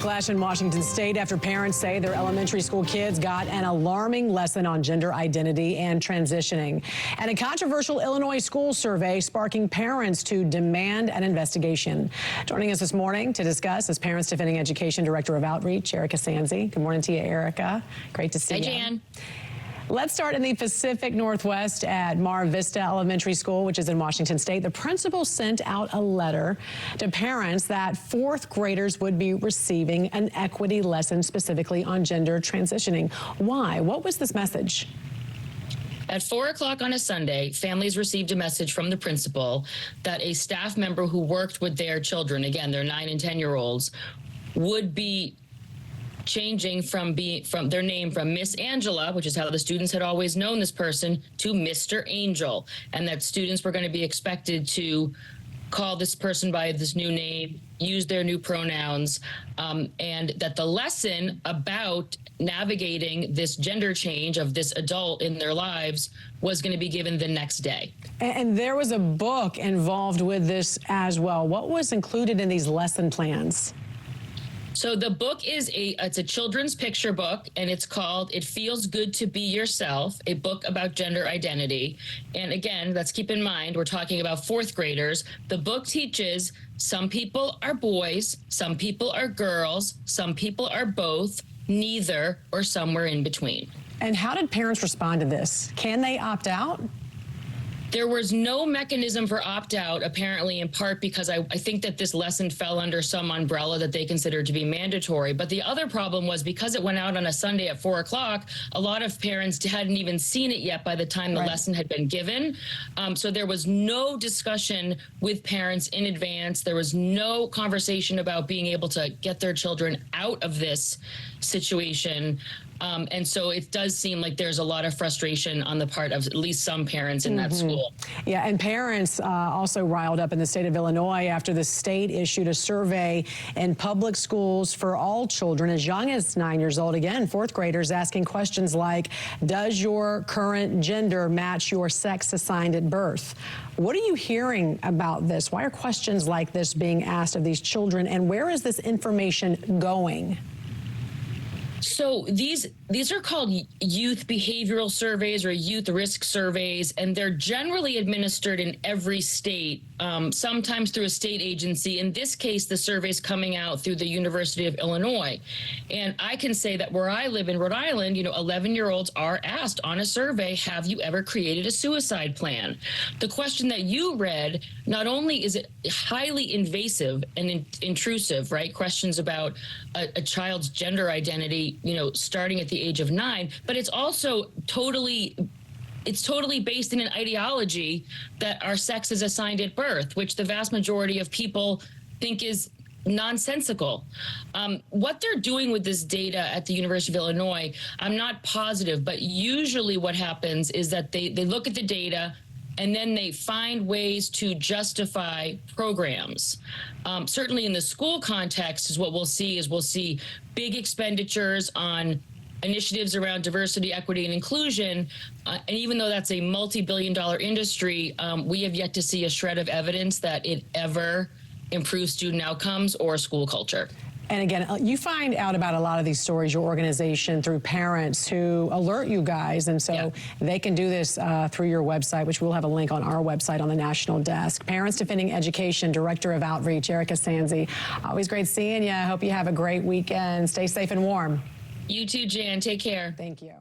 Backlash in Washington State after parents say their elementary school kids got an alarming lesson on gender identity and transitioning. And a controversial Illinois school survey sparking parents to demand an investigation. Joining us this morning to discuss is Parents Defending Education Director of Outreach, Erika Sanzi. Good morning to you, Erika. Great to see you. Hi, Jan. Let's start in the Pacific Northwest at Marvista Elementary School, which is in Washington State. The principal sent out a letter to parents that fourth graders would be receiving an equity lesson specifically on gender transitioning. Why? What was this message? At 4 o'clock on a Sunday, families received a message from the principal that a staff member who worked with their children, again, their 9 and 10-year-olds, would be changing from their name from Miss Angela, which is how the students had always known this person, to Mr. Angel, and that students were going to be expected to call this person by this new name, use their new pronouns, and that the lesson about navigating this gender change of this adult in their lives was going to be given the next day. And there was a book involved with this as well. What was included in these lesson plans? So the book is it's a children's picture book, and it's called It Feels Good to Be Yourself, a book about gender identity. And again, let's keep in mind, we're talking about fourth graders. The book teaches some people are boys, some people are girls, some people are both, neither, or somewhere in between. And how did parents respond to this? Can they opt out? There was no mechanism for opt-out, apparently, in part because I think that this lesson fell under some umbrella that they considered to be mandatory. But the other problem was because it went out on a Sunday at 4 o'clock, a lot of parents hadn't even seen it yet by the time the lesson had been given. So there was no discussion with parents in advance. There was no conversation about being able to get their children out of this situation. And so it does seem like there's a lot of frustration on the part of at least some parents in that school. Yeah, and parents also riled up in the state of Illinois after the state issued a survey in public schools for all children as young as 9 years old. Again, fourth graders asking questions like, does your current gender match your sex assigned at birth? What are you hearing about this? Why are questions like this being asked of these children, and where is this information going? So these are called youth behavioral surveys or youth risk surveys, and they're generally administered in every state, sometimes through a state agency. In this case, the survey's coming out through the University of Illinois. And I can say that where I live in Rhode Island, 11-year-olds are asked on a survey, have you ever created a suicide plan? The question that you read, not only is it highly invasive and intrusive, right? Questions about a child's gender identity, starting at the age of 9, but it's also totally based in an ideology that our sex is assigned at birth, which the vast majority of people think is nonsensical. What they're doing with this data at the University of Illinois, I'm not positive, but usually what happens is that they look at the data and then they find ways to justify programs. Certainly in the school context is what we'll see big expenditures on initiatives around diversity, equity, and inclusion. And even though that's a multi-billion-dollar industry, we have yet to see a shred of evidence that it ever improves student outcomes or school culture. And again, you find out about a lot of these stories, your organization, through parents who alert you guys. And so they can do this through your website, which we'll have a link on our website on the national desk. Parents Defending Education, Director of Outreach, Erika Sanzi. Always great seeing you. I hope you have a great weekend. Stay safe and warm. You too, Jan. Take care. Thank you.